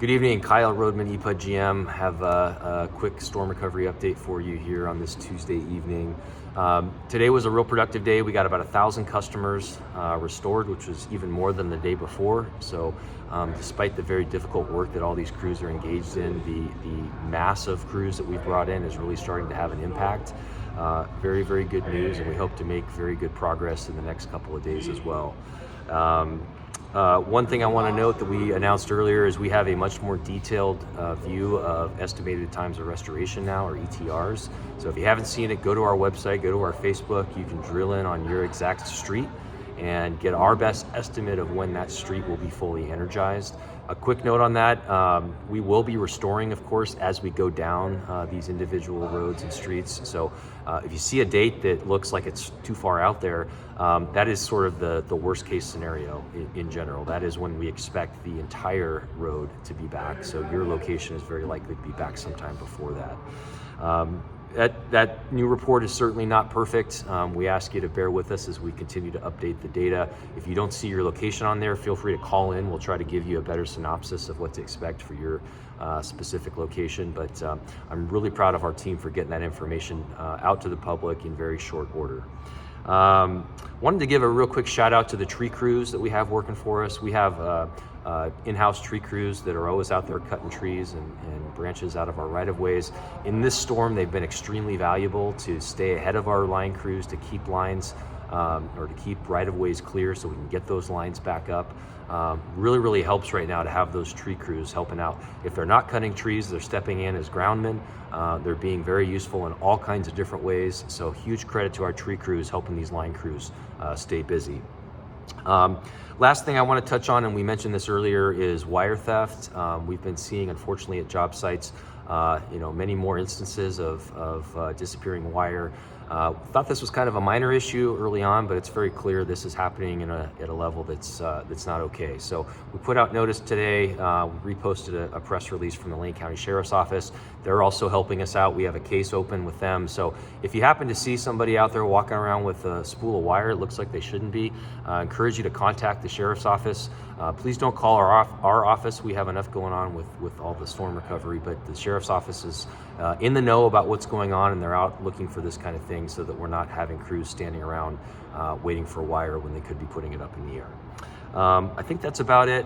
Good evening, Kyle Roadman, EPUD GM. Have a quick storm recovery update for you here on this Tuesday evening. Today was a real productive day. We got about 1,000 customers restored, which was even more than the day before. So despite the very difficult work that all these crews are engaged in, the massive crews that we've brought in is really starting to have an impact. Very, very good news, and we hope to make very good progress in the next couple of days as well. One thing I want to note that we announced earlier is we have a much more detailed view of estimated times of restoration now, or ETRs. So if you haven't seen it, go to our website, go to our Facebook. You can drill in on your exact street and get our best estimate of when that street will be fully energized. A quick note on that, we will be restoring, of course, as we go down these individual roads and streets. So if you see a date that looks like it's too far out there, that is sort of the worst case scenario in general. That is when we expect the entire road to be back. So your location is very likely to be back sometime before that. That new report is certainly not perfect. We ask you to bear with us as we continue to update the data. If you don't see your location on there, feel free to call in. We'll try to give you a better synopsis of what to expect for your specific location. But I'm really proud of our team for getting that information out to the public in very short order. Wanted to give a real quick shout out to the tree crews that we have working for us. We have in-house tree crews that are always out there cutting trees and branches out of our right-of-ways. In this storm, they've been extremely valuable to stay ahead of our line crews, to keep lines or to keep right-of-ways clear so we can get those lines back up. Really helps right now to have those tree crews helping out. If they're not cutting trees, they're stepping in as groundmen. They're being very useful in all kinds of different ways. So huge credit to our tree crews helping these line crews stay busy. Last thing I want to touch on, and we mentioned this earlier, is wire theft. We've been seeing, unfortunately, at job sites, many more instances of disappearing wire. Thought this was kind of a minor issue early on, but it's very clear this is happening at a level that's not okay. So we put out notice today. We reposted a press release from the Lane County Sheriff's Office. They're also helping us out. We have a case open with them. So if you happen to see somebody out there walking around with a spool of wire, it looks like they shouldn't be, I encourage you to contact the Sheriff's Office. Please don't call our office. We have enough going on with all the storm recovery, but the Sheriff's Office is in the know about what's going on, and they're out looking for this kind of thing so that we're not having crews standing around waiting for wire when they could be putting it up in the air. I think that's about it.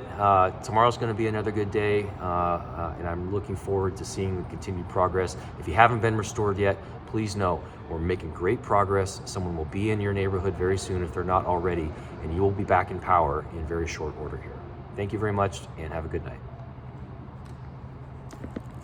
Tomorrow's going to be another good day, and I'm looking forward to seeing the continued progress. If you haven't been restored yet, please know we're making great progress. Someone will be in your neighborhood very soon if they're not already, and you will be back in power in very short order here. Thank you very much, and have a good night.